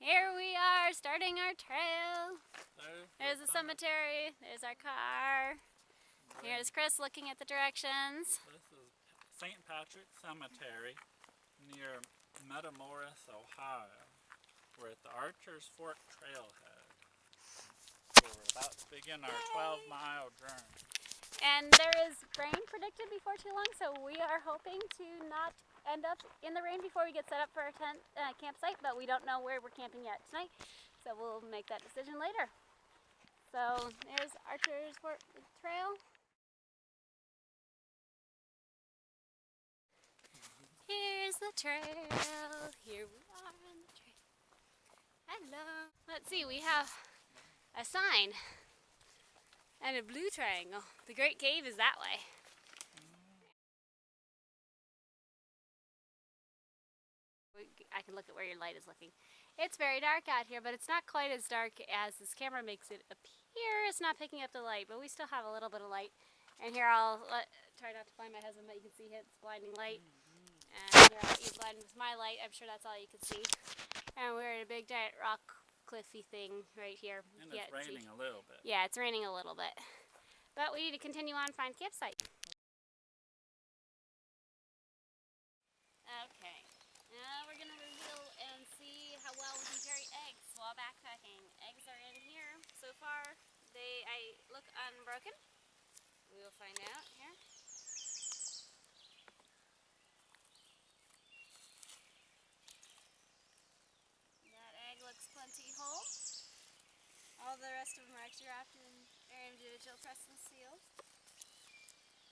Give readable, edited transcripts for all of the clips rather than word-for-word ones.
Here we are, starting our trail. There's the cemetery, there's our car. Here's Chris looking at the directions. This is St. Patrick's Cemetery near Matamoros, Ohio. We're at the Archer's Fork Trailhead. So we're about to begin our 12-mile journey. And there is rain predicted before too long, so we are hoping to not end up in the rain before we get set up for our tent campsite, but we don't know where we're camping yet tonight, so we'll make that decision later. So there's Archer's Fork Trail. Here's the trail. Here we are on the trail. Hello. Let's see, we have a sign and a blue triangle. The Great Cave is that way. I can look at where your light is looking. It's very dark out here, but it's not quite as dark as this camera makes it appear. It's not picking up the light, but we still have a little bit of light. And here I'll try not to blind my husband, but you can see it's blinding light. And here I'll be blinded with my light. I'm sure that's all you can see. And we're in a big giant rock cliffy thing right here. And it's raining a little bit. Yeah, it's raining a little bit. But we need to continue on and find campsite. Okay. Now we're going to reveal and see how well we can carry eggs while backpacking. Eggs are in here. So far, I look unbroken. We will find out here. That egg looks plenty whole. All the rest of them are actually wrapped in their individual press and sealed.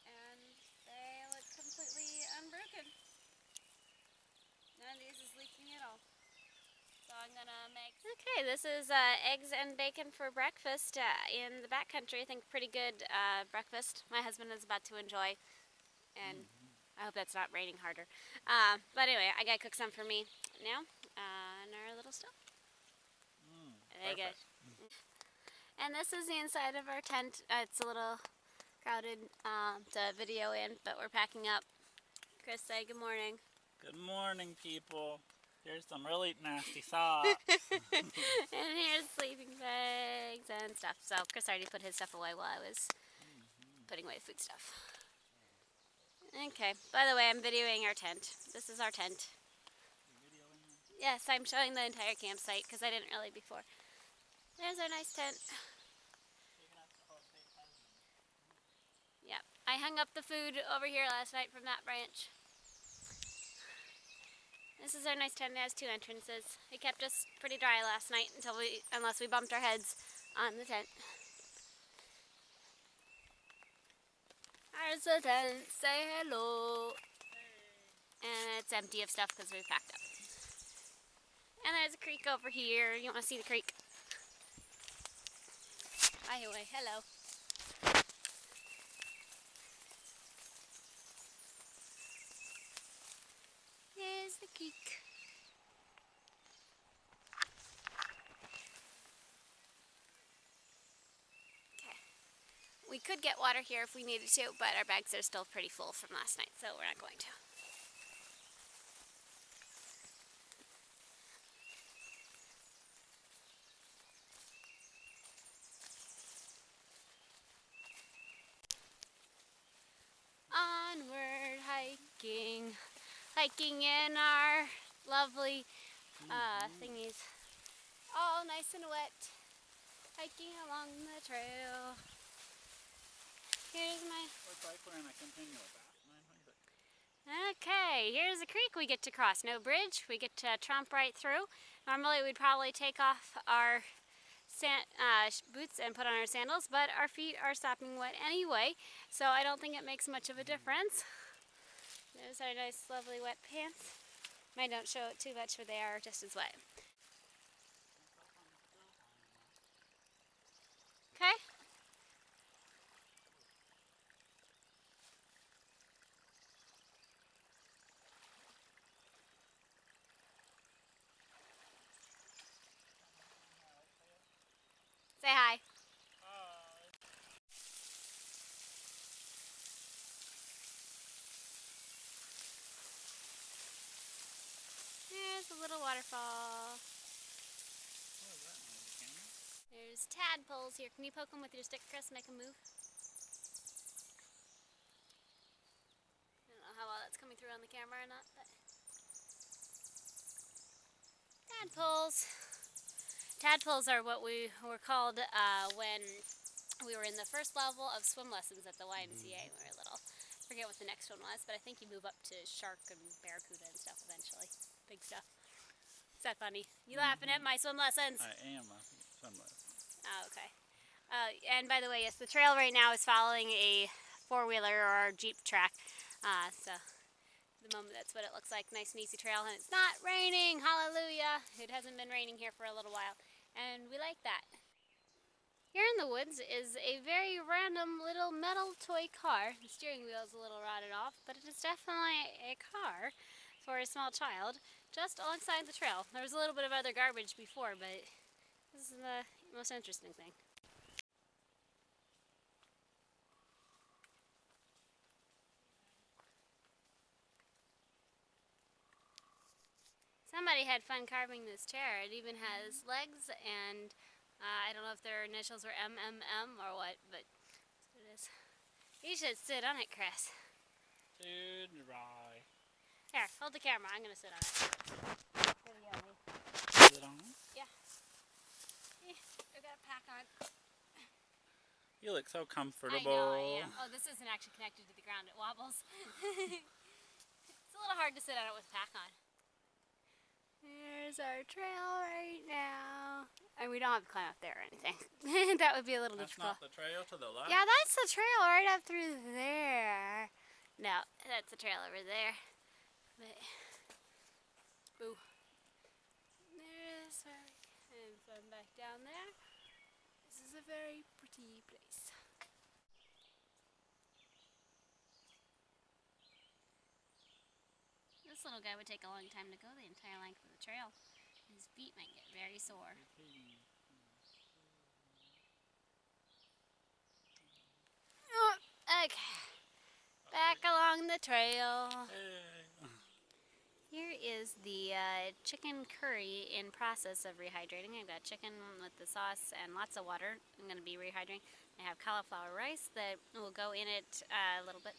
And they look completely unbroken. None of these is leaking at all. So I'm gonna make... Okay, this is eggs and bacon for breakfast in the backcountry. I think pretty good breakfast. My husband is about to enjoy. And I hope that's not raining harder. But anyway, I gotta cook some for me now in our little stove. And this is the inside of our tent. It's a little crowded to video in, but we're packing up. Chris, say good morning. Good morning, people. Here's some really nasty socks. And here's sleeping bags and stuff. So Chris already put his stuff away while I was putting away food stuff. Okay, by the way, I'm videoing our tent. This is our tent. Yes, I'm showing the entire campsite because I didn't really before. There's our nice tent. Yep, I hung up the food over here last night from that branch. This is our nice tent. It has two entrances. It kept us pretty dry last night unless we bumped our heads on the tent. There's the tent. Say hello. And it's empty of stuff because we packed up. And there's a creek over here. You want to see the creek? Anyway, hello. Here's the creek. Okay. We could get water here if we needed to, but our bags are still pretty full from last night, so we're not going to. Onward hiking. Hiking in our lovely thingies. All nice and wet. Hiking along the trail. Here's my... Looks like we're in a continual bath. Okay, here's a creek we get to cross. No bridge. We get to tromp right through. Normally we'd probably take off our boots and put on our sandals, but our feet are sopping wet anyway, so I don't think it makes much of a difference. There's our nice, lovely wet pants. Mine don't show it too much, but they are just as wet. Okay? Say hi. There's a little waterfall. these tadpoles here. Can you poke them with your stick, Chris? Make them move. I don't know how well that's coming through on the camera or not, but tadpoles. Tadpoles are what we were called when we were in the first level of swim lessons at the YMCA when we were little. I forget what the next one was, but I think you move up to shark and barracuda and stuff eventually. Big stuff. Is that funny? You laughing at my swim lessons? I am laughing at swim lessons. Oh, okay. And by the way, yes, the trail right now is following a four-wheeler or Jeep track. So at the moment, that's what it looks like. Nice and easy trail, and it's not raining. Hallelujah! It hasn't been raining here for a little while, and we like that. Here in the woods is a very random little metal toy car. The steering wheel is a little rotted off, but it is definitely a car for a small child, just alongside the trail. There was a little bit of other garbage before, but this is the most interesting thing. Somebody had fun carving this chair. It even has legs, and I don't know if their initials were MMM or what, but that's what it is. You should sit on it, Chris. Too dry. Here, hold the camera. I'm going to sit on it. Video me. Is it on? Yeah. I got a pack on. You look so comfortable. I know, I am. Oh, this isn't actually connected to the ground. It wobbles. It's a little hard to sit on it with a pack on. There's our trail right now. And we don't have to climb up there or anything. That would be a little That's difficult. not the trail to the left? Yeah, that's the trail right up through there. No, that's the trail over there. But, ooh. There's where we came from back down there. This is a very pretty place. This little guy would take a long time to go the entire length of the trail. His feet might get very sore. Okay, back along the trail. Hey. Here is the chicken curry in process of rehydrating. I've got chicken with the sauce and lots of water. I'm going to be rehydrating. I have cauliflower rice that will go in it a little bit.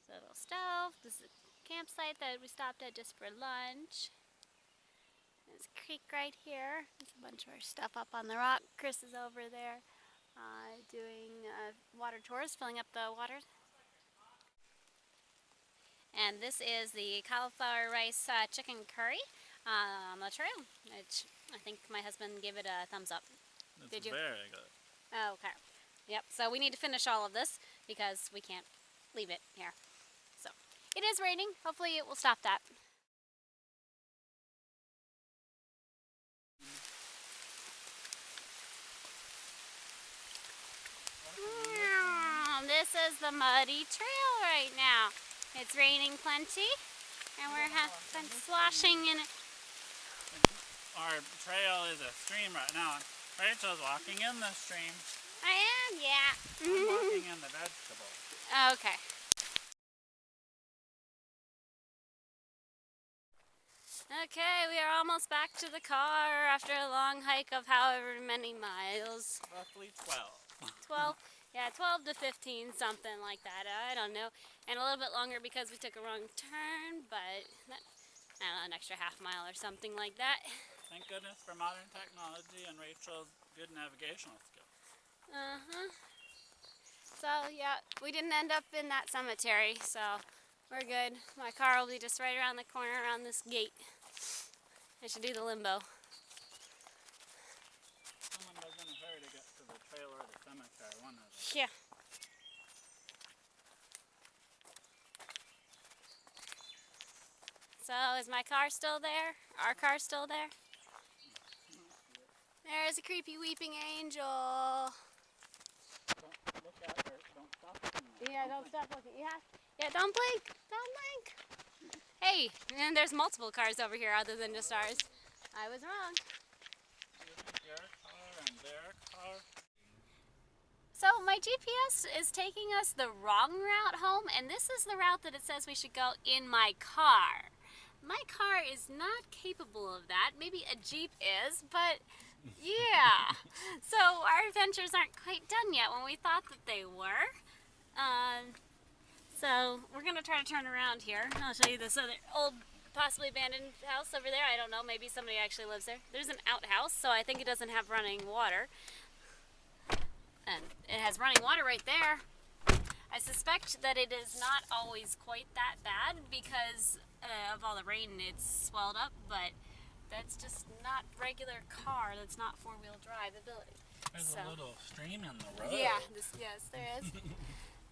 So a little stove. This is a campsite that we stopped at just for lunch. There's a creek right here. There's a bunch of our stuff up on the rock. Chris is over there doing water tours, filling up the water. And this is the cauliflower rice chicken curry on the trail, which I think my husband gave it a thumbs up. It's Did you? very good. Oh, okay. Yep, so we need to finish all of this because we can't leave it here. So it is raining. Hopefully it will stop that. This is the muddy trail right now. It's raining plenty, and we're having sloshing in it. Our trail is a stream right now. Rachel's walking in the stream. I am, yeah. I'm walking in the vegetables. Okay. Okay, we are almost back to the car after a long hike of however many miles. Roughly 12. 12? Yeah, 12 to 15, something like that. I don't know. And a little bit longer because we took a wrong turn, but that, I don't know, an extra half mile or something like that. Thank goodness for modern technology and Rachel's good navigational skills. Uh-huh. So, yeah, we didn't end up in that cemetery, so we're good. My car will be just right around the corner around this gate. I should do the limbo. Someone was in a hurry to get to the trail or the cemetery, one of them. Yeah. So, is my car still there? Our car still there? There's a creepy weeping angel. Don't look at her. Don't stop looking at her. Yeah, don't stop looking. Yeah, don't blink. Don't blink. Hey, and there's multiple cars over here other than just ours. I was wrong. Your car and their car. So my GPS is taking us the wrong route home, and this is the route that it says we should go in my car. My car is not capable of that. Maybe a Jeep is, but yeah. So our adventures aren't quite done yet when we thought that they were. So we're gonna try to turn around here. I'll show you this other old, possibly abandoned house over there. I don't know, maybe somebody actually lives there. There's an outhouse, so I think it doesn't have running water. And it has running water right there. I suspect that it is not always quite that bad because of all the rain it's swelled up, but that's just not regular car. That's not four-wheel drive ability. There's a little stream in the road. Yeah, yes, there is.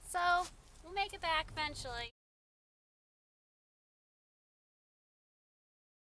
So we'll make it back eventually.